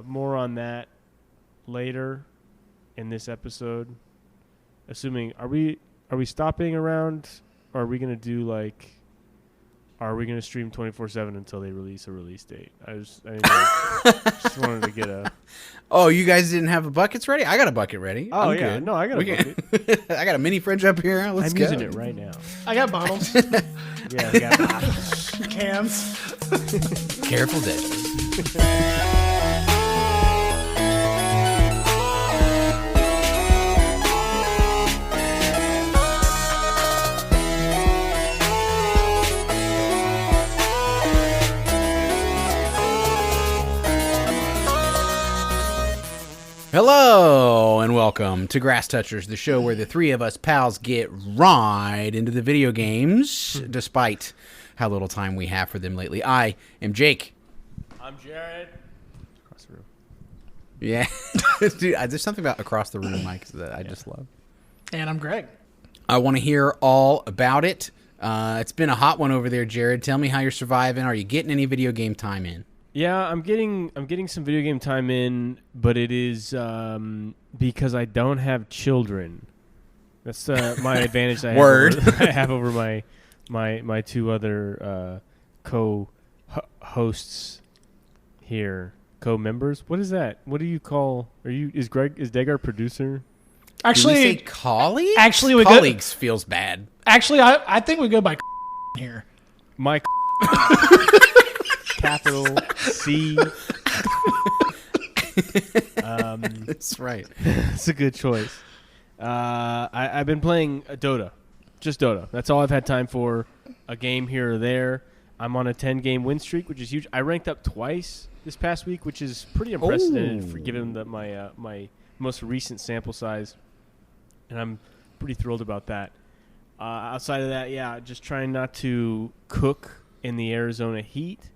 More on that later in this episode. Assuming, are we stopping around, or are we gonna do like? Are we gonna stream 24/7 until they release a release date? I just wanted to get a. Oh, you guys didn't have buckets ready? I got a bucket ready. Oh, I'm yeah. good. No, I got a bucket. I got a mini fridge up here. Let's I'm go. using it right now. I got bottles. Yeah, we got bottles. Cans. Careful, Deglas. Hello and welcome to Grass Touchers, the show where the three of us pals get right into the video games, despite how little time we have for them lately. I am Jake. I'm Jared. Across the room. Yeah. Dude, there's something about across the room, Mike, that I just love. And I'm Greg. I want to hear all about it. It's been a hot one over there, Jared. Tell me how you're surviving. Are you getting any video game time in? Yeah, I'm getting some video game time in, but it is because I don't have children. That's my advantage I have over my two other co-hosts here, co-members. What is that? What do you call? Is Deg our producer? Actually, Did we say colleagues? Actually, colleagues feels bad. Actually, I think we go by here. Mike. Capital C. That's right. It's a good choice. I've been playing Dota. Just Dota. That's all I've had time for. A game here or there. I'm on a 10-game win streak, which is huge. I ranked up twice this past week, which is pretty unprecedented for given my most recent sample size. And I'm pretty thrilled about that. Outside of that, yeah, just trying not to cook in the Arizona heat.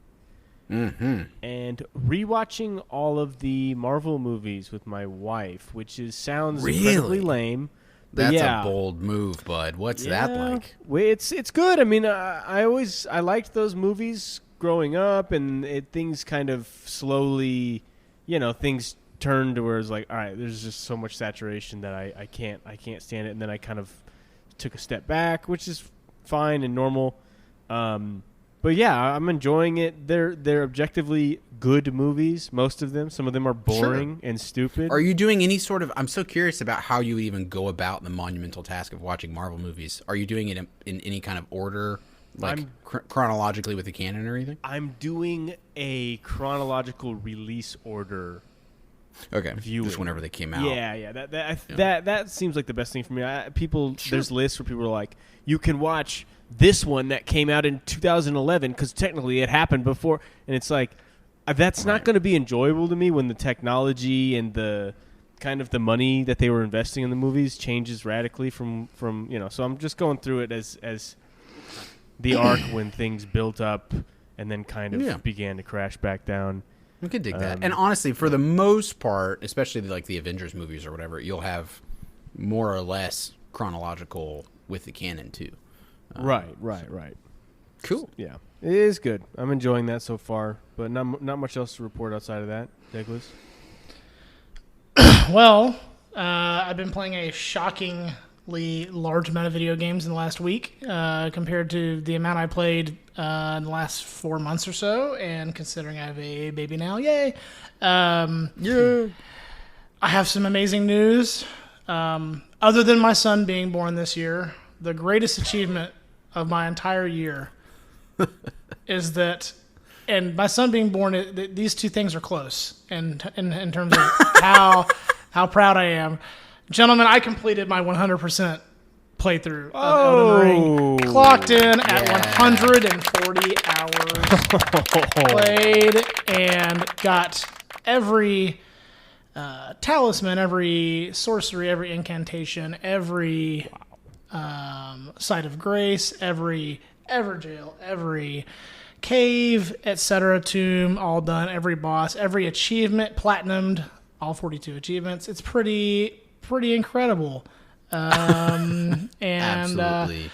Mm-hmm. And rewatching all of the Marvel movies with my wife, which sounds really incredibly lame. That's yeah. a bold move, bud. What's that like? It's good. I mean, I liked those movies growing up, and things kind of slowly, things turned to where it's like, all right, there's just so much saturation that I can't stand it, and then I kind of took a step back, which is fine and normal. But yeah, I'm enjoying it. They're objectively good movies, most of them. Some of them are boring and stupid. Are you doing any sort of... I'm so curious about how you even go about the monumental task of watching Marvel movies. Are you doing it in any kind of order, like chronologically with the canon or anything? I'm doing a chronological release order. Okay, viewing. Just whenever they came out. Yeah. That seems like the best thing for me. There's lists where people are like, you can watch this one that came out in 2011 because technically it happened before, and it's like that's not going to be enjoyable to me when the technology and the kind of the money that they were investing in the movies changes radically from So I'm just going through it as the arc when things built up and then kind of began to crash back down. We could dig that. And honestly, for the most part, especially like the Avengers movies or whatever, you'll have more or less chronological with the canon too. Right. Cool. Yeah, it is good. I'm enjoying that so far, but not much else to report outside of that. Deglas? Well, I've been playing a shockingly large amount of video games in the last week compared to the amount I played in the last 4 months or so, and considering I have a baby now, yay! Yeah. I have some amazing news. Other than my son being born this year, the greatest achievement of my entire year is that, and my son being born, these two things are close in terms of how proud I am. Gentlemen, I completed my 100% playthrough of Elden Ring. Clocked in at 140 hours played and got every talisman, every sorcery, every incantation, every site of grace, every Everjail, every cave, etc., tomb, all done, every boss, every achievement, platinumed, all 42 achievements. It's pretty incredible. And absolutely.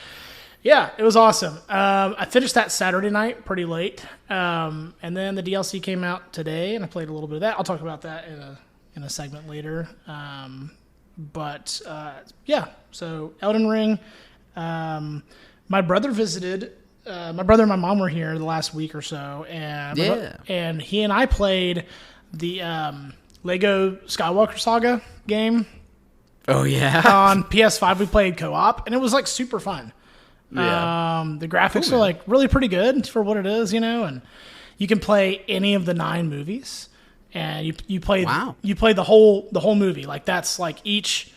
Yeah, it was awesome. I finished that Saturday night pretty late, and then the DLC came out today, and I played a little bit of that. I'll talk about that in a segment later. Yeah, so Elden Ring. My brother visited. My brother and my mom were here the last week or so, and he and I played the Lego Skywalker Saga game. Oh yeah, on PS5 we played co-op, and it was like super fun. Yeah. The graphics are like really pretty good for what it is, and you can play any of the 9 movies, and you play the whole movie. Like that's like each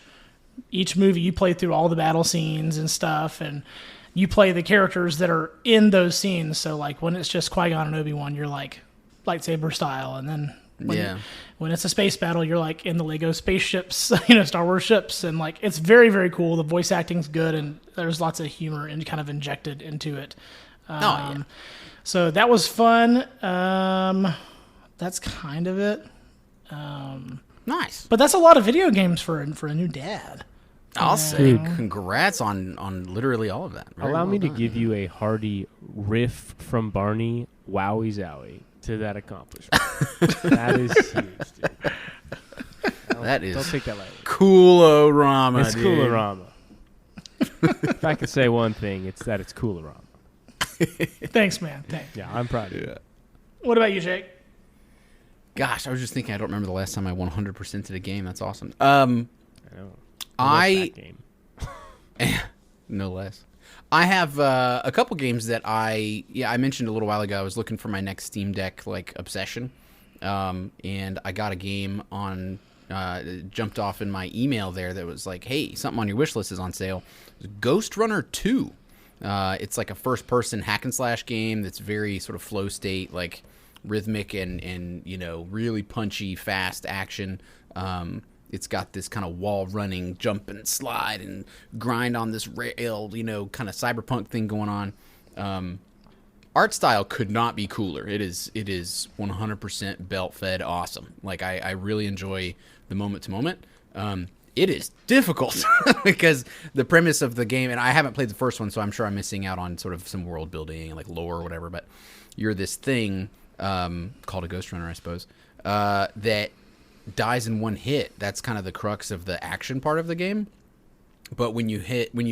movie you play through all the battle scenes and stuff, and you play the characters that are in those scenes. So like when it's just Qui-Gon and Obi-Wan, you're like lightsaber style, and then when it's a space battle, you're like in the Lego spaceships, Star Wars ships, and like it's very, very cool. The voice acting's good, and there's lots of humor and kind of injected into it. So that was fun. That's kind of it. Nice, but that's a lot of video games for a new dad. I'll say congrats on literally all of that. Allow me to give you a hearty riff from Barney. Wowie zowie to that accomplishment. That is huge, dude. Don't take that lightly. Coolorama. It's Coolorama. If I could say one thing, it's that it's Coolorama. Thanks, man. Thanks. Yeah, I'm proud of you. What about you, Jake? Gosh, I was just thinking. I don't remember the last time I 100%ed a game. That's awesome. I know. That game. No less. I have a couple games that I mentioned a little while ago. I was looking for my next Steam Deck like obsession, and I got a game on jumped off in my email there that was like, hey, something on your wish list is on sale. Ghost Runner 2. It's like a first person hack and slash game that's very sort of flow state, like rhythmic and really punchy, fast action. It's got this kind of wall running, jump and slide and grind on this rail, kind of cyberpunk thing going on. Art style could not be cooler. It is 100% belt fed awesome. Like I really enjoy the moment to moment. It is difficult because the premise of the game, and I haven't played the first one, so I'm sure I'm missing out on sort of some world building and like lore or whatever, but you're this thing called a Ghost Runner, I suppose, that dies in one hit. That's kind of the crux of the action part of the game. But when you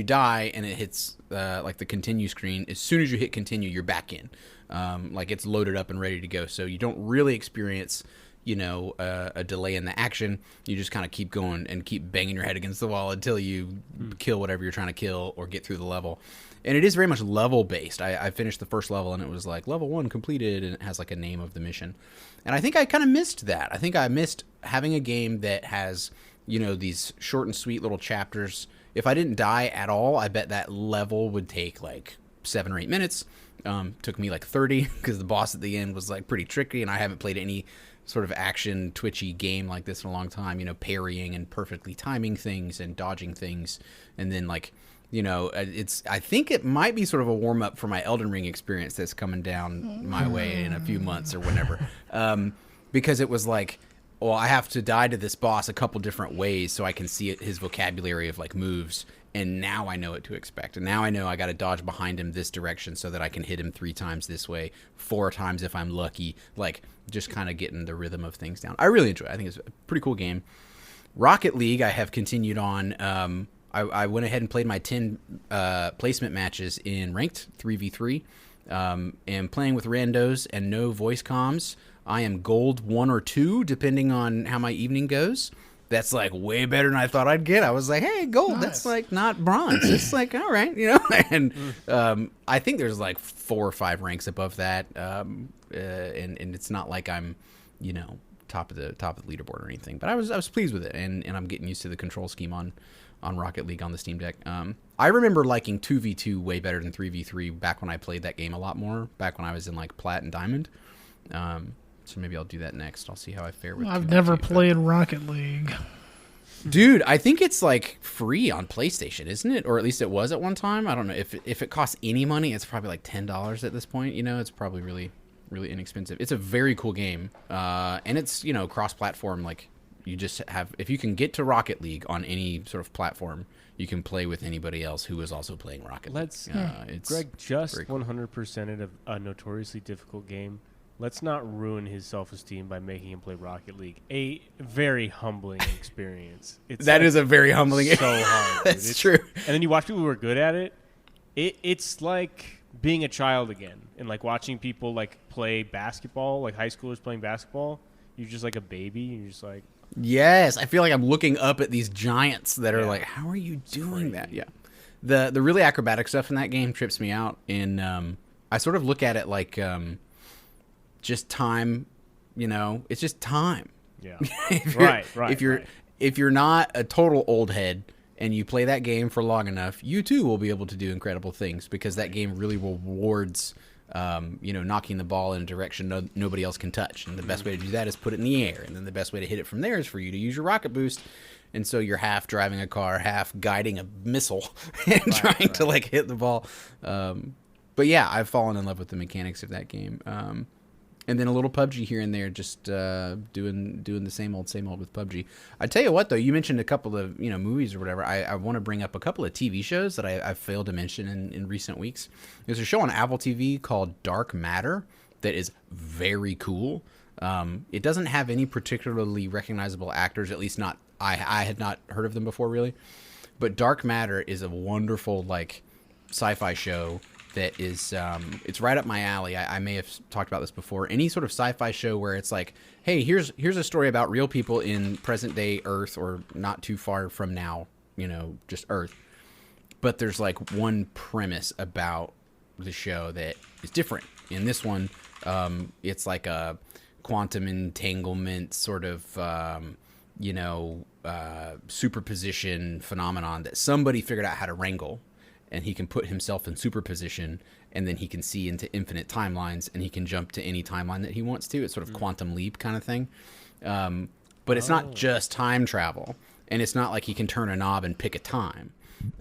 die and it hits like the continue screen, as soon as you hit continue, you're back in. Like it's loaded up and ready to go. So you don't really experience, a delay in the action. You just kind of keep going and keep banging your head against the wall until you kill whatever you're trying to kill or get through the level. And it is very much level based. I finished the first level and it was like level 1 completed, and it has like a name of the mission. And I think I kind of missed that. I think I missed having a game that has, these short and sweet little chapters. If I didn't die at all, I bet that level would take like 7 or 8 minutes. Took me like 30 because the boss at the end was like pretty tricky, and I haven't played any sort of action twitchy game like this in a long time, parrying and perfectly timing things and dodging things. And then like, I think it might be sort of a warm up for my Elden Ring experience that's coming down my way in a few months or whenever. Because it was like, well, I have to die to this boss a couple different ways so I can see his vocabulary of like moves. And now I know what to expect. And now I know I got to dodge behind him this direction so that I can hit him 3 times this way, 4 times if I'm lucky. Like just kind of getting the rhythm of things down. I really enjoy it. I think it's a pretty cool game. Rocket League, I have continued on. I went ahead and played my 10 placement matches in ranked 3v3, and playing with randos and no voice comms. I am gold 1 or 2, depending on how my evening goes. That's like way better than I thought I'd get. I was like, hey, gold, nice. That's like not bronze. It's like, all right, and I think there's like 4 or 5 ranks above that. And it's not like I'm, top of the leaderboard or anything, but I was pleased with it. And I'm getting used to the control scheme on Rocket League on the Steam Deck. I remember liking 2v2 way better than 3v3 back when I played that game a lot more, back when I was in like Plat and Diamond. So maybe I'll do that next. I'll see how I fare with 2v2. I've never played Rocket League. Dude, I think it's like free on PlayStation, isn't it? Or at least it was at one time. I don't know. If it costs any money, it's probably like $10 at this point. It's probably really, really inexpensive. It's a very cool game. And it's, cross-platform, like, you just have, if you can get to Rocket League on any sort of platform, you can play with anybody else who is also playing Rocket League. Greg just very cool. 100%ed a notoriously difficult game. Let's not ruin his self-esteem by making him play Rocket League. A very humbling experience. That is a very humbling. So hard. That's true. And then you watch people who are good at it. It's like being a child again, and like watching people like play basketball, like high schoolers playing basketball. You're just like a baby. You're just like, yes, I feel like I'm looking up at these giants that are like, how are you doing that? Yeah, the really acrobatic stuff in that game trips me out, and I sort of look at it like just time. It's just time. yeah, Right. right. If you're not a total old head and you play that game for long enough, you too will be able to do incredible things, because that game really rewards, knocking the ball in a direction nobody else can touch. And the best way to do that is put it in the air. And then the best way to hit it from there is for you to use your rocket boost. And so you're half driving a car, half guiding a missile and trying to like hit the ball. But yeah, I've fallen in love with the mechanics of that game. And then a little PUBG here and there, just doing the same old with PUBG. I tell you what, though, you mentioned a couple of movies or whatever. I want to bring up a couple of TV shows that I've failed to mention in recent weeks. There's a show on Apple TV called Dark Matter that is very cool. It doesn't have any particularly recognizable actors, at least not I had not heard of them before, really. But Dark Matter is a wonderful like sci-fi show that is it's right up my alley. I may have talked about this before. Any sort of sci-fi show where it's like, hey, here's a story about real people in present day Earth, or not too far from now, just Earth. But there's like one premise about the show that is different. In this one, it's like a quantum entanglement sort of superposition phenomenon that somebody figured out how to wrangle. And he can put himself in superposition, and then he can see into infinite timelines, and he can jump to any timeline that he wants to. It's sort of quantum leap kind of thing. But it's not just time travel, and it's not like he can turn a knob and pick a time.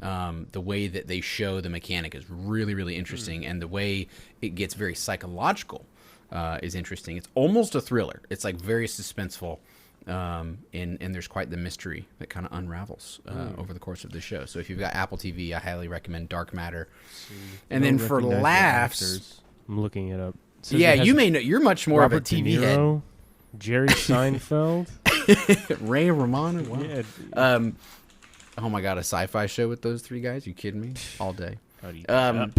The way that they show the mechanic is really, really interesting, and the way it gets very psychological is interesting. It's almost a thriller. It's like very suspenseful. And there's quite the mystery that kind of unravels over the course of the show. So if you've got Apple TV, I highly recommend Dark Matter. And then for laughs, I'm looking it up. Yeah, you may know. You're much more Robert of a TV De Niro, Jerry Seinfeld, head. Ray Romano. Wow. Yeah. Oh my God, a sci-fi show with those three guys? You kidding me? All day. How do you up?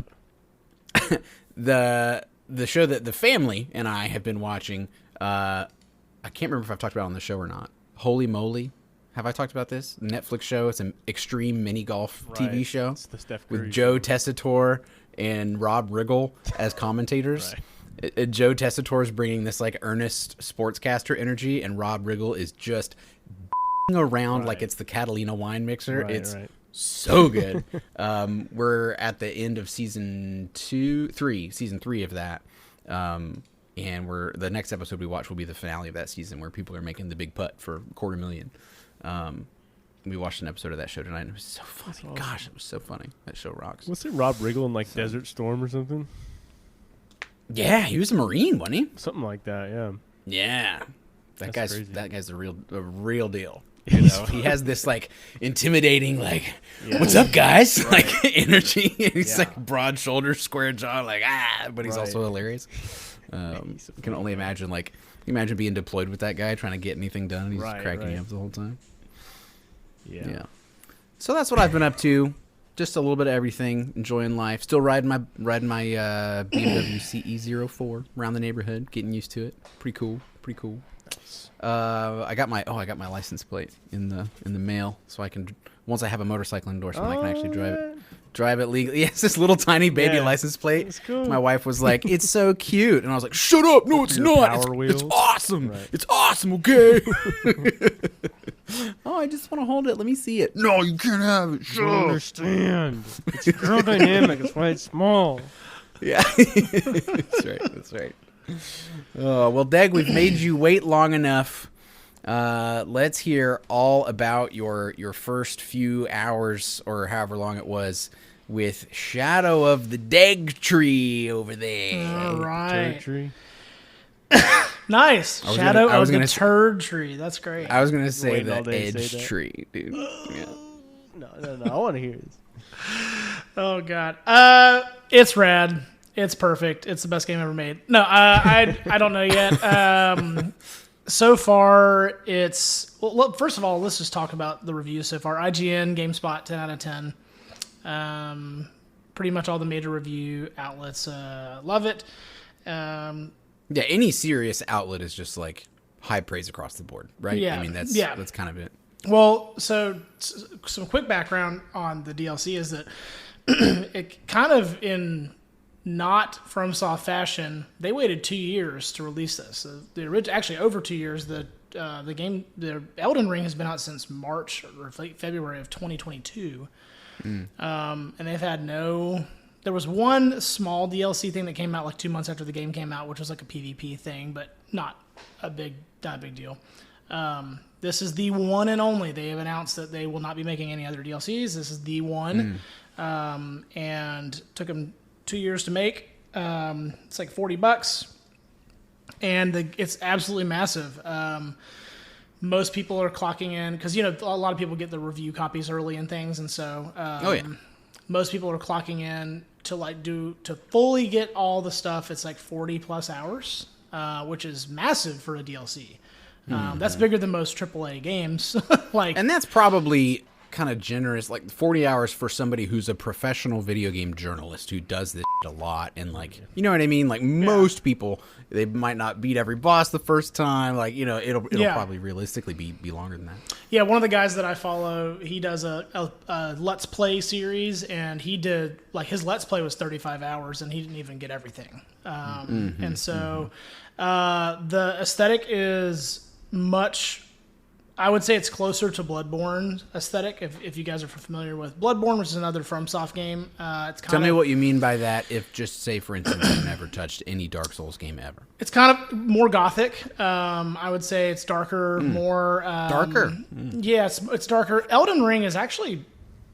The show that the family and I have been watching. I can't remember if I've talked about it on the show or not. Holy Moly. Have I talked about this? Netflix show. It's an extreme mini golf TV show It's the Steph Curry with Joe show. Tessitore and Rob Riggle as commentators. Joe Tessitore is bringing this like earnest sportscaster energy, and Rob Riggle is just around like it's the Catalina wine mixer. It's so good. We're at the end of season 3 of that. And the next episode we watch will be the finale of that season, where people are making the big putt for $250,000. We watched an episode of that show tonight, and it was so funny. Awesome. Gosh, it was so funny. That show rocks. Was it Rob Riggle in like Desert Storm or something? Yeah, he was a Marine, wasn't he? Something like that. Yeah. Yeah, That's crazy. that guy's a real deal. He has this like intimidating, like, what's up, guys? Like energy. He's like broad shoulders, square jaw, like but he's also hilarious. I can only imagine, like, imagine being deployed with that guy trying to get anything done, and he's just cracking up the whole time. Yeah. So that's what I've been up to. Just a little bit of everything, enjoying life. Still riding my BMW CE04 around the neighborhood, getting used to it. Pretty cool. Nice. I got my license plate in the mail, so I can, once I have a motorcycle endorsement, I can actually drive it legally. Yeah, it's this little tiny baby license plate. That's cool. My wife was like, "It's so cute," and I was like, "Shut up! No, it's not. It's awesome. Right. It's awesome. Okay." Oh, I just want to hold it. Let me see it. No, you can't have it. I don't understand. It's aerodynamic. That's why it's small. Yeah, that's right. Well, Deg, we've made you wait long enough. Let's hear all about your first few hours, or however long it was, with Shadow of the Erdtree over there. All right. Erdtree. Nice. was Shadow gonna- I was of the gonna say- Erdtree. That's great. I was gonna say Waiting all the day to say edge that. tree, dude. Yeah. No. I want to hear this. Oh god. It's rad. It's perfect. It's the best game ever made. No, I don't know yet. So far, it's well. Look, first of all, let's just talk about the reviews so far. IGN, GameSpot, 10 out of 10. Pretty much all the major review outlets love it. Yeah, any serious outlet is just like high praise across the board, right? Yeah, I mean, that's kind of it. Well, so some quick background on the DLC is that it kind of in not FromSoft fashion, they waited 2 years to release this. Actually, over 2 years. The Elden Ring has been out since March or February of 2022, and they've had There was one small DLC thing that came out like 2 months after the game came out, which was like a PvP thing, but not a big deal. This is the one and only. They have announced that they will not be making any other DLCs. This is the one, and took them 2 years to make. It's like $40, and it's absolutely massive. Most people are clocking in because a lot of people get the review copies early and things, and so most people are clocking in to fully get all the stuff. It's like 40 plus hours, which is massive for a DLC. That's bigger than most AAA games. And that's probably kind of generous, like 40 hours for somebody who's a professional video game journalist who does this a lot, and like, you know what I mean? Like most people, they might not beat every boss the first time. Like, it'll probably realistically be longer than that. Yeah, one of the guys that I follow, he does a Let's Play series, and he did his Let's Play was 35 hours, and he didn't even get everything. And so the aesthetic is much. I would say it's closer to Bloodborne aesthetic. If you guys are familiar with Bloodborne, which is another FromSoft game, Tell me what you mean by that. If just say, for instance, I've never touched any Dark Souls game ever. It's kind of more gothic. I would say it's darker, more darker. Yeah, it's darker. Elden Ring is actually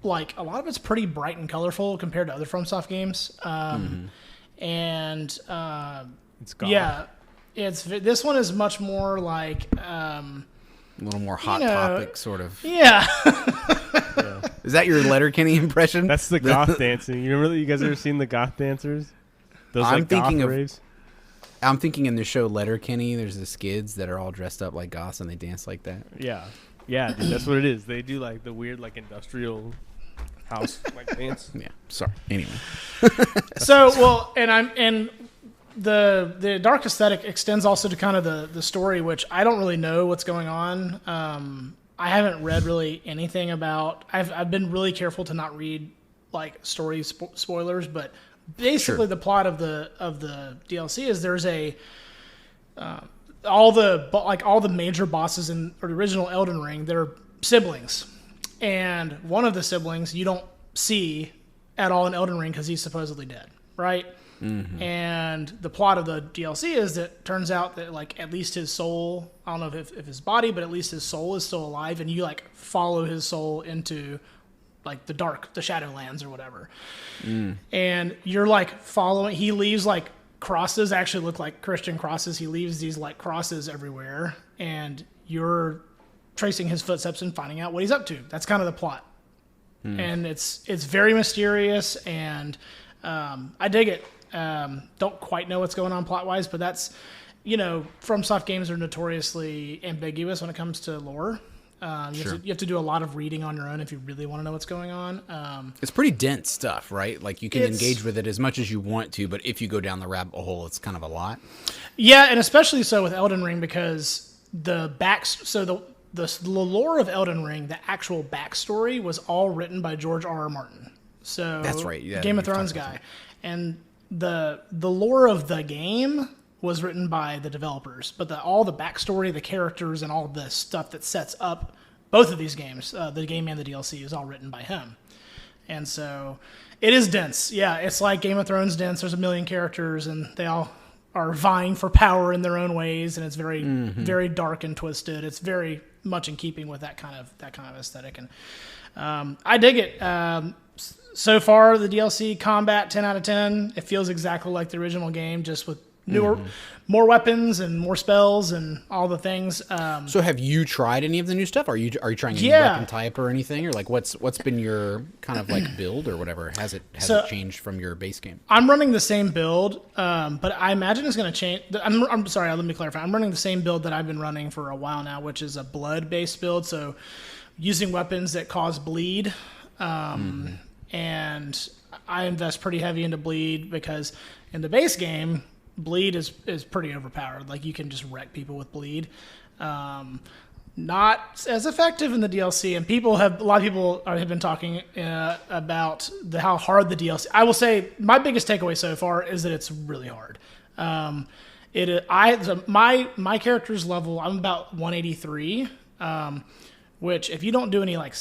a lot of it's pretty bright and colorful compared to other FromSoft games. And It's goth. yeah, this one is much more like. A little more hot topic, sort of. Yeah. Is that your Letterkenny impression? That's the goth dancing. You guys ever seen the goth dancers? Those I'm thinking goth of- raves? I'm thinking in the show Letterkenny, there's the skids that are all dressed up like goths and they dance like that. Yeah, dude, that's what it is. They do the weird industrial house dance. Yeah. Sorry. Anyway. The dark aesthetic extends also to kind of the story, which I don't really know what's going on. I haven't read really anything about. I've been really careful to not read story spoilers, but basically the plot of the DLC is there's all the major bosses in the original Elden Ring, they're siblings, and one of the siblings you don't see at all in Elden Ring because he's supposedly dead, right? Mm-hmm. And the plot of the DLC is that it turns out that at least his soul, I don't know if his body, but at least his soul is still alive, and you follow his soul into the Shadowlands or whatever. And you're following, he leaves crosses, actually look like Christian crosses. He leaves these crosses everywhere, and you're tracing his footsteps and finding out what he's up to. That's kind of the plot. And it's very mysterious, and I dig it. Don't quite know what's going on plot-wise, but that's, FromSoft games are notoriously ambiguous when it comes to lore. You have to do a lot of reading on your own if you really want to know what's going on. It's pretty dense stuff, right? You can engage with it as much as you want to, but if you go down the rabbit hole, it's kind of a lot. Yeah, and especially so with Elden Ring because the lore of Elden Ring, the actual backstory was all written by George R.R. Martin. So that's right. Yeah, Game of Thrones guy. And the lore of the game was written by the developers, but all the backstory, the characters, and all the stuff that sets up both of these games, the game and the DLC, is all written by him. And so it is dense. Yeah, it's like Game of Thrones dense. There's a million characters, and they all are vying for power in their own ways, and it's very, very dark and twisted. It's very much in keeping with that kind of aesthetic, and I dig it. So far, the DLC combat 10 out of 10. It feels exactly like the original game, just with more weapons and more spells and all the things. So have you tried any of the new stuff? Are you trying a new weapon type or anything, or like what's been your kind of like build or whatever? Has it changed from your base game? I'm running the same build, but I imagine it's going to change. I'm sorry, let me clarify. I'm running the same build that I've been running for a while now, which is a blood based build. So using weapons that cause bleed, and I invest pretty heavy into bleed because in the base game, bleed is pretty overpowered. Like you can just wreck people with bleed. Not as effective in the DLC, and a lot of people have been talking about how hard the DLC. I will say my biggest takeaway so far is that it's really hard. My character's level, I'm about 183, which if you don't do any like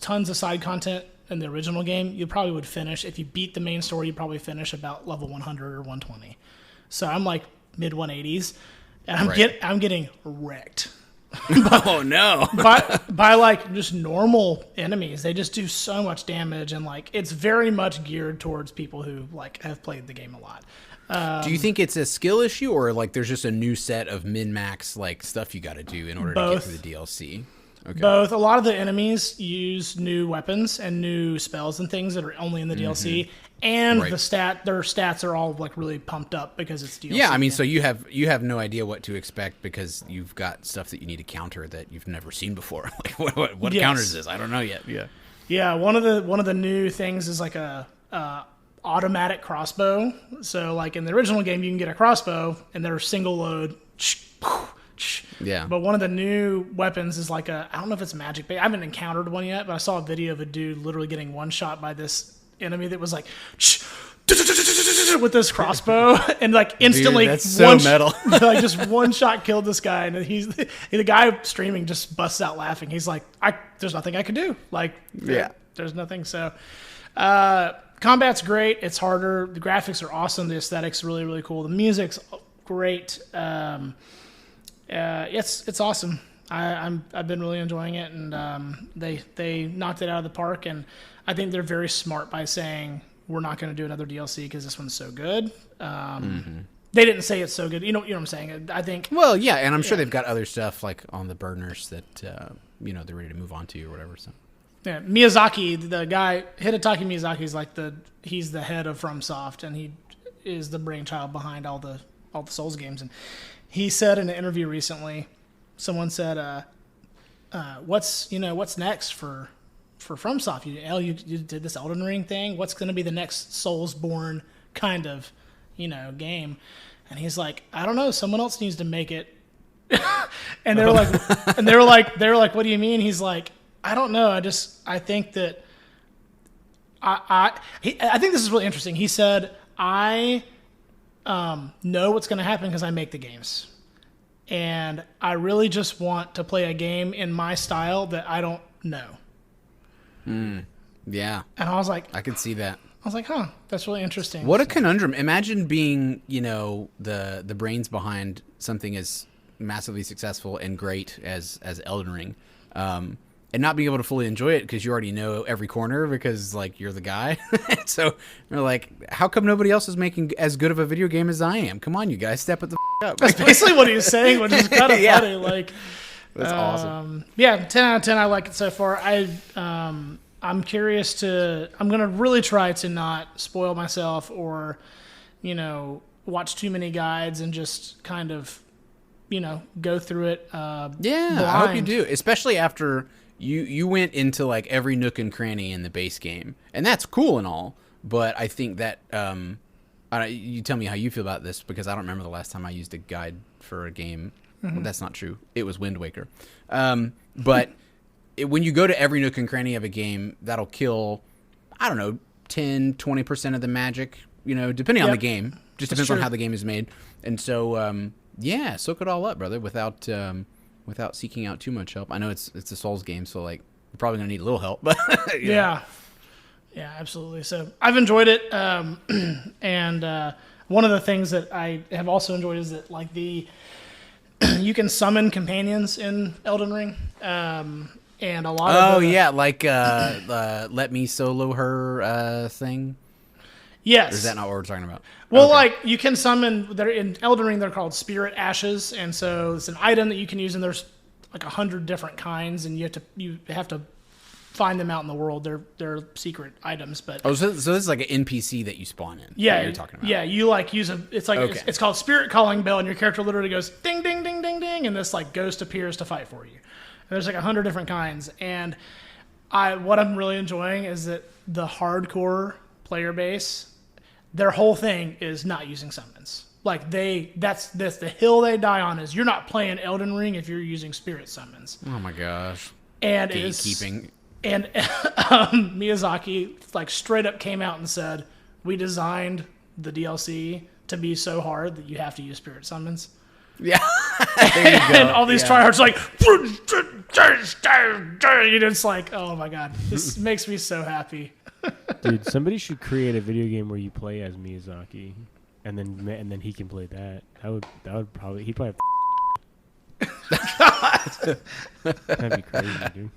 tons of side content in the original game, you probably would finish. If you beat the main story, you'd probably finish about level 100 or 120. So I'm like mid 180s, and I'm getting wrecked. Oh no! by like just normal enemies, they just do so much damage, and like it's very much geared towards people who like have played the game a lot. Do you think it's a skill issue, or like there's just a new set of min-max like stuff you got to do in order to get through the DLC? Okay. Both. A lot of the enemies use new weapons and new spells and things that are only in the DLC, and their stats are all like really pumped up because it's DLC. Yeah, I mean, so you have no idea what to expect because you've got stuff that you need to counter that you've never seen before. Like what counters this? I don't know yet. Yeah. One of the new things is like a automatic crossbow. So like in the original game, you can get a crossbow and they're single load. Yeah. But one of the new weapons is like I don't know if it's magic, but I haven't encountered one yet, but I saw a video of a dude literally getting one shot by this enemy that was like with this crossbow and like instantly dude, that's so metal. Like just one shot killed this guy, and the guy streaming just busts out laughing. He's like, there's nothing I can do. Like there's nothing. So combat's great. It's harder. The graphics are awesome. The aesthetics really, really cool. The music's great. It's awesome. I've been really enjoying it, and they knocked it out of the park. And I think they're very smart by saying we're not going to do another DLC because this one's so good. They didn't say it's so good. You know what I'm saying? I think. Well, yeah, and I'm sure they've got other stuff like on the burners that they're ready to move on to or whatever. So. Yeah, Miyazaki, the guy Hidetaki Miyazaki is like he's the head of FromSoft, and he is the brainchild behind all the Souls games. And he said in an interview recently, someone said, "What's next for FromSoft? You did this Elden Ring thing. What's going to be the next Soulsborne kind of game?" And he's like, "I don't know. Someone else needs to make it." And they were like, "What do you mean?" He's like, "I don't know. I think that I think this is really interesting." He said, "I know what's going to happen because I make the games. And I really just want to play a game in my style that I don't know." Yeah. And I was like... I could see that. I was like, huh, that's really interesting. What a conundrum. Imagine being, the brains behind something as massively successful and great as Elden Ring. And not being able to fully enjoy it because you already know every corner because, like, you're the guy. So you're like, how come nobody else is making as good of a video game as I am? Come on, you guys, step it the up. That's basically what he was saying, which is kind of funny. Like, that's awesome. Yeah, 10 out of 10. I like it so far. I'm curious I'm going to really try to not spoil myself or, watch too many guides and just kind of, go through it. Blind. I hope you do, especially after... You went into like every nook and cranny in the base game, and that's cool and all. But I think that you tell me how you feel about this because I don't remember the last time I used a guide for a game. Well, that's not true. It was Wind Waker. But when you go to every nook and cranny of a game, that'll kill 10-20% of the magic. Depending on the game. Just depends on how the game is made. And so soak it all up, brother, without seeking out too much help. I know it's a Souls game, so like we're probably gonna need a little help. But yeah, absolutely. So I've enjoyed it, and one of the things that I have also enjoyed is that like you can summon companions in Elden Ring, and a lot of like let me solo her thing. Yes. Or is that not what we're talking about? Well, Okay. like you can summon. They're in Elden Ring. They're called spirit ashes, and so it's an item that you can use. And there's like 100 different kinds, and you have to find them out in the world. They're secret items, but so this is like an NPC that you spawn in. yeah, that you're talking about. yeah. You like use a. It's like Okay. it's called spirit calling bell, and your character literally goes ding ding ding ding ding, and this like ghost appears to fight for you. And there's like 100 different kinds, and what I'm really enjoying is that the hardcore player base, their whole thing is not using summons. Like that's the hill they die on is you're not playing Elden Ring if you're using spirit summons. Oh my gosh. And Gatekeeping. And Miyazaki like straight up came out and said, "We designed the DLC to be so hard that you have to use spirit summons." Yeah. And all these tryhards like, it's like, oh my god, this makes me so happy. Dude, somebody should create a video game where you play as Miyazaki, and then he can play that. That would probably he'd probably. That'd be crazy, dude.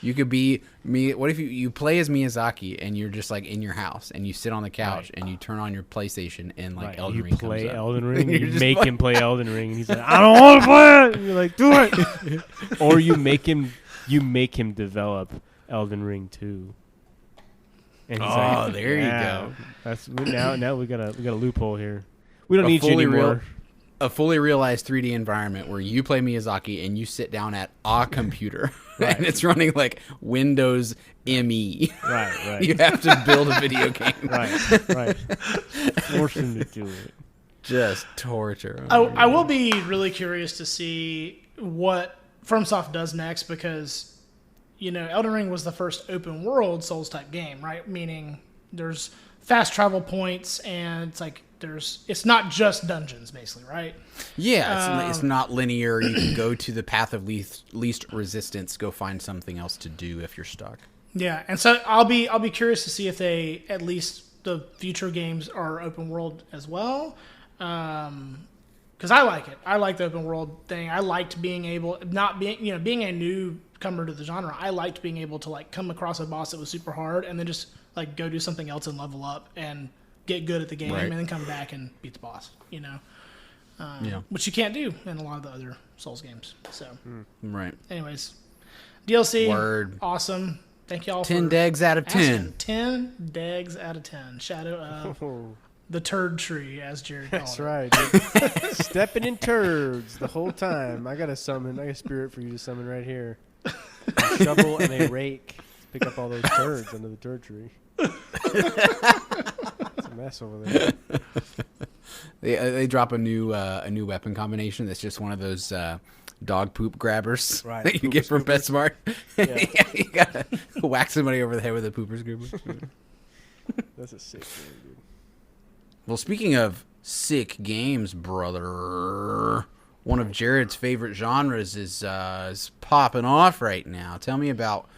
You could be me. What if you play as Miyazaki and you're just like in your house and you sit on the couch and you turn on your PlayStation and like Elden Ring play comes up. Elden Ring, and you just make like- him play Elden Ring, and he's like, "I don't want to play it." And you're like, "Do it," or you make him develop Elden Ring 2. And he's like, there you go. That's now we got a loophole here. We don't A need you fully anymore. A fully realized 3D environment where you play Miyazaki and you sit down at a computer and it's running like Windows ME. Right. You have to build a video game. Right. Force him to do it. Just torture. I will be really curious to see what FromSoft does next because, Elden Ring was the first open world Souls type game, right? Meaning there's fast travel points and it's like it's not just dungeons basically, right? Yeah, it's not linear. You can go to the path of least resistance, go find something else to do if you're stuck. Yeah, and so I'll be curious to see if they at least the future games are open world as well. Because I like it. I like the open world thing. I liked being able, being a newcomer to the genre. I liked being able to like come across a boss that was super hard and then just like go do something else and level up and get good at the game and then come back and beat the boss. Which you can't do in a lot of the other Souls games. So, Right. anyways, DLC, Word. Awesome. Thank y'all. 10 degs out of 10. 10 degs out of 10. Shadow of the turd tree, as Jared called That's it. right. Dude. Stepping in turds the whole time. I got a spirit for you to summon right here. A shovel and a rake. Pick up all those turds under the turd tree. It's a mess over there. They drop a new weapon combination that's just one of those dog poop grabbers that you get from PetSmart. Yeah. You gotta whack somebody over the head with a pooper scooper. That's a sick thing, dude. Well, speaking of sick games, brother, one of Jared's favorite genres is popping off right now. Tell me about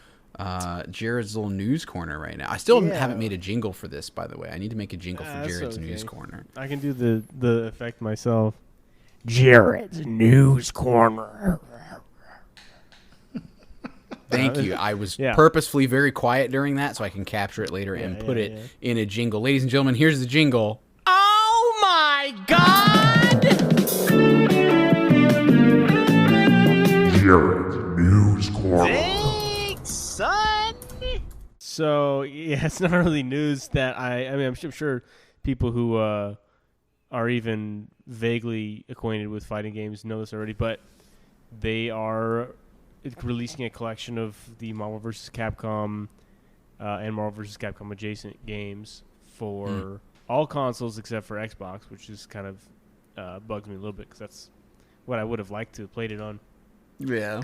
Jared's little news corner right now. I still haven't made a jingle for this, by the way. I need to make a jingle for Jared's news corner. I can do the effect myself. Jared's News Corner. Thank you. I was purposefully very quiet during that so I can capture it later and put it in a jingle. Ladies and gentlemen, here's the jingle. Oh my God! Jared's News Corner. Thanks, son! So, it's not really news that I'm sure people who are even vaguely acquainted with fighting games know this already, but they are releasing a collection of the Marvel vs. Capcom and Marvel vs. Capcom adjacent games for all consoles except for Xbox, which is kind of bugs me a little bit because that's what I would have liked to have played it on. Yeah.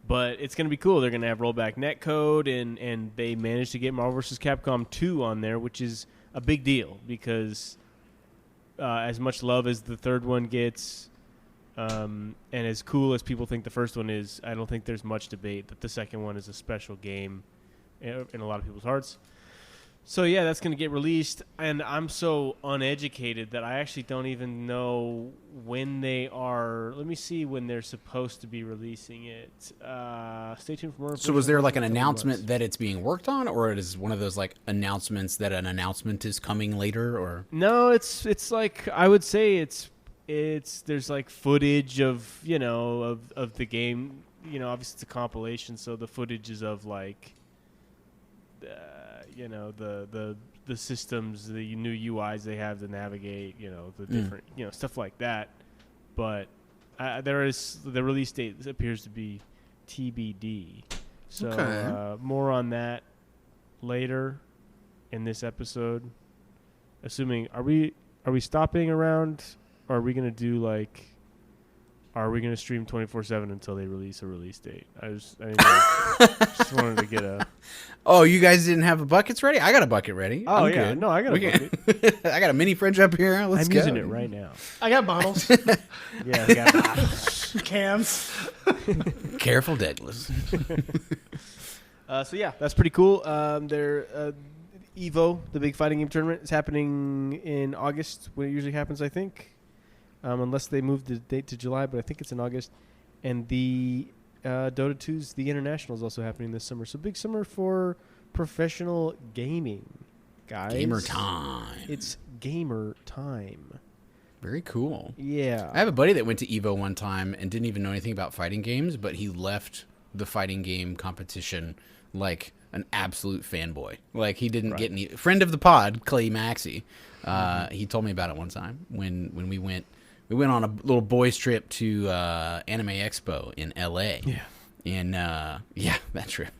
But it's going to be cool. They're going to have rollback netcode, and they managed to get Marvel vs. Capcom 2 on there, which is a big deal because as much love as the third one gets, and as cool as people think the first one is, I don't think there's much debate that the second one is a special game in a lot of people's hearts. So yeah, that's going to get released, and I'm so uneducated that I actually don't even know when they are. Let me see when they're supposed to be releasing it. Stay tuned for more. So was there like an announcement that it's being worked on, or it is one of those like announcements that an announcement is coming later, or? No, it's like I would say it's there's like footage of of the game. Obviously it's a compilation, so the footage is of like. The systems, the new UIs they have to navigate, the different, stuff like that. But there is the release date appears to be TBD. So more on that later in this episode. Assuming, are we stopping around? Or are we gonna do like? Are we gonna stream 24/7 until they release a release date? I just wanted to get a. Oh, you guys didn't have buckets ready? I got a bucket ready. Oh, I'm yeah. good. No, I got a bucket. I got a mini fridge up here. Let's I'm go. using it right now. I got bottles, Yeah, I got cans. Careful, Deglas. So yeah, that's pretty cool. Evo, the big fighting game tournament, is happening in August when it usually happens, I think. Unless they move the date to July, but I think it's in August. And the Dota 2's The International is also happening this summer. So big summer for professional gaming, guys. Gamer time. It's gamer time. Very cool. Yeah. I have a buddy that went to Evo one time and didn't even know anything about fighting games, but he left the fighting game competition like an absolute fanboy. Like he didn't get any. Friend of the pod, Clay Maxey. He told me about it one time when we went. We went on a little boys trip to Anime Expo in L.A. Yeah. And, that trip.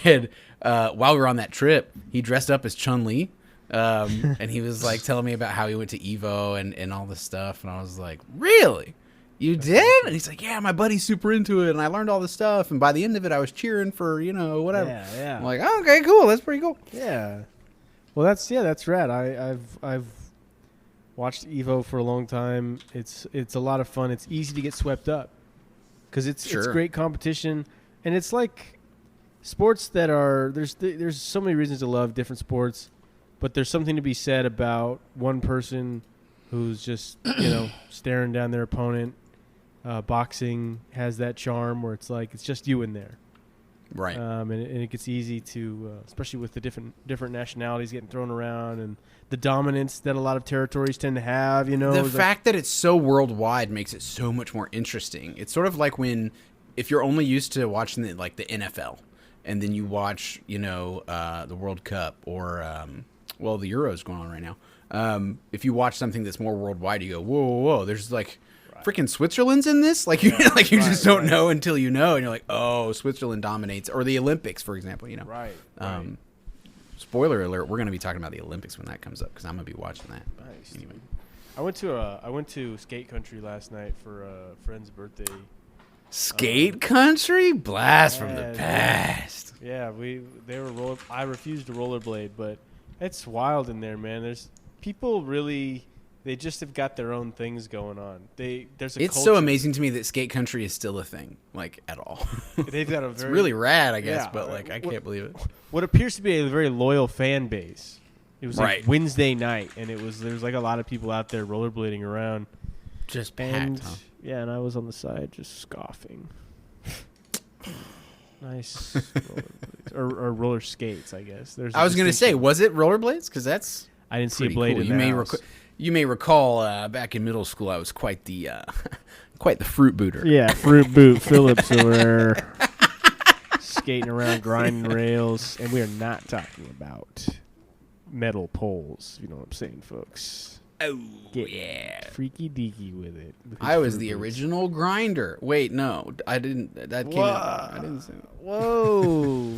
And while we were on that trip, he dressed up as Chun-Li. And he was, like, telling me about how he went to Evo and all this stuff. And I was like, really? You did? And he's like, yeah, my buddy's super into it. And I learned all this stuff. And by the end of it, I was cheering for, whatever. Yeah. I'm like, oh, okay, cool. That's pretty cool. Yeah. Well, that's rad. I've watched Evo for a long time. It's a lot of fun. It's easy to get swept up because it's great competition, and it's like sports that are there's so many reasons to love different sports, but there's something to be said about one person who's just staring down their opponent. Boxing has that charm where it's like it's just you in there. Right. And it gets easy to, especially with the different nationalities getting thrown around and the dominance that a lot of territories tend to have, The fact that it's so worldwide makes it so much more interesting. It's sort of like if you're only used to watching the NFL and then you watch, the World Cup or, the Euro's going on right now. If you watch something that's more worldwide, you go, whoa, there's like... Freaking Switzerland's in this? Like you just don't know until you know, and you're like, oh, Switzerland dominates, or the Olympics, for example. Right. Spoiler alert: we're going to be talking about the Olympics when that comes up because I'm going to be watching that. Nice. Anyway, I went to skate country last night for a friend's birthday. Skate country, blast from the past. Yeah, I refused to rollerblade, but it's wild in there, man. There's people really. They just have got their own things going on. There's a It's culture. so amazing to me that skate country is still a thing, like at all. They've got It's really rad, I guess, but like I can't believe it. What appears to be a very loyal fan base. It was like Right. Wednesday night, and there was like a lot of people out there rollerblading around. Just And packed, huh? yeah, and I was on the side just scoffing. Nice rollerblades. or roller skates, I guess. I was going to say, was it rollerblades? Because that's I didn't see a pretty blade cool. in the house. You may recall back in middle school, I was quite the fruit booter. Yeah, Fruit Boot Phillips over there skating around, grinding rails, and we are not talking about metal poles. You know what I'm saying, folks? Oh, Get yeah. freaky deaky with it. I was the original grinder. Wait, no, I didn't. That came out. I didn't say that. Whoa.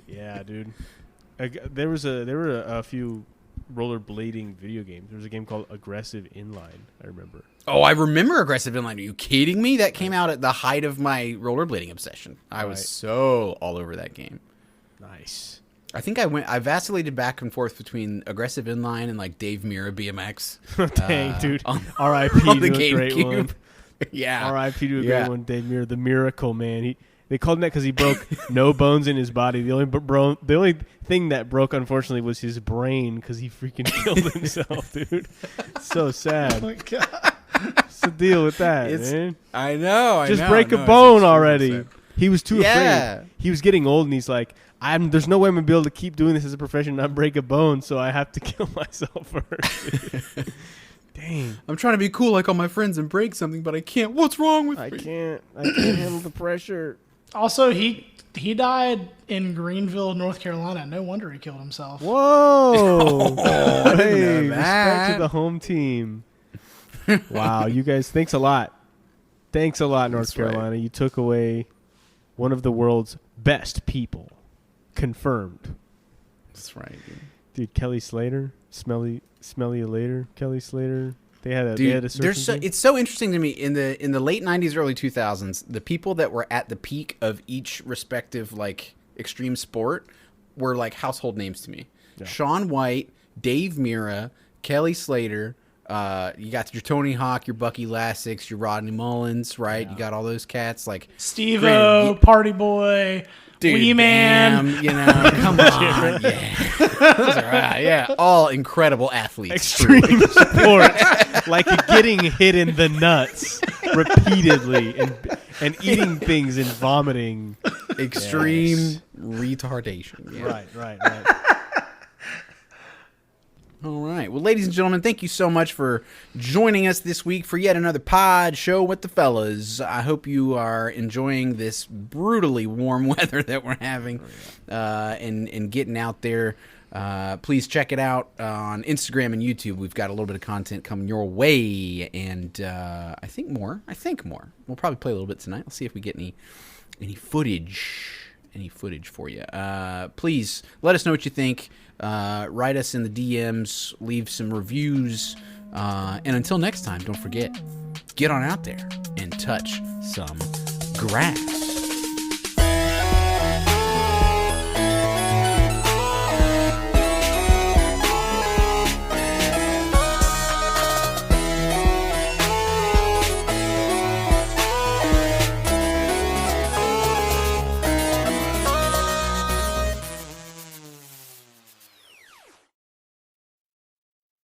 Yeah, dude. There were a few rollerblading video games. There was a game called Aggressive Inline, I remember. Oh, I remember Aggressive Inline. Are you kidding me? That came out at the height of my rollerblading obsession. I was so all over that game. Nice. I think I vacillated back and forth between Aggressive Inline and like Dave Mirra BMX. Dang, dude. On R.I.P. the to a great one. GameCube. Yeah. R.I.P. to a great one, Dave Mirra, the miracle man. They called him that because he broke no bones in his body. The only thing that broke, unfortunately, was his brain because he freaking killed himself, dude. So sad. Oh my God. What's the deal with that, man? I know. Just break a bone already. Sad. He was too Yeah. afraid. He was getting old, and he's like, there's no way I'm going to be able to keep doing this as a profession and not break a bone, so I have to kill myself first. Dang. I'm trying to be cool like all my friends and break something, but I can't. What's wrong with I me? can't handle the pressure. Also, he died in Greenville, North Carolina. No wonder he killed himself. Whoa. I didn't Hey, know that. respect to the home team. Wow, you guys, thanks a lot. Thanks a lot, North That's right. Carolina. You took away one of the world's best people. Confirmed. That's right, Dude, Kelly Slater. Smell you later, Kelly Slater. They had a dude. search It's so interesting to me in the late '90s, early 2000s. The people that were at the peak of each respective like extreme sport were like household names to me. Yeah. Shaun White, Dave Mirra, Kelly Slater. You got your Tony Hawk, your Bucky Lasix, your Rodney Mullins, right? Yeah. You got all those cats like Steve-O, Party Boy, Wee Man. Bam, you know, come on, yeah, those are, yeah, all incredible athletes. extreme sports, like getting hit in the nuts repeatedly and eating things and vomiting. Extreme Yes. retardation. Yeah. Right. All right. Well, ladies and gentlemen, thank you so much for joining us this week for yet another pod show with the fellas. I hope you are enjoying this brutally warm weather that we're having and getting out there. Please check it out on Instagram and YouTube. We've got a little bit of content coming your way, and I think more. We'll probably play a little bit tonight. Let's see if we get any footage for you. Please let us know what you think. Write us in the DMs, leave some reviews, and until next time, don't forget, get on out there and touch some grass.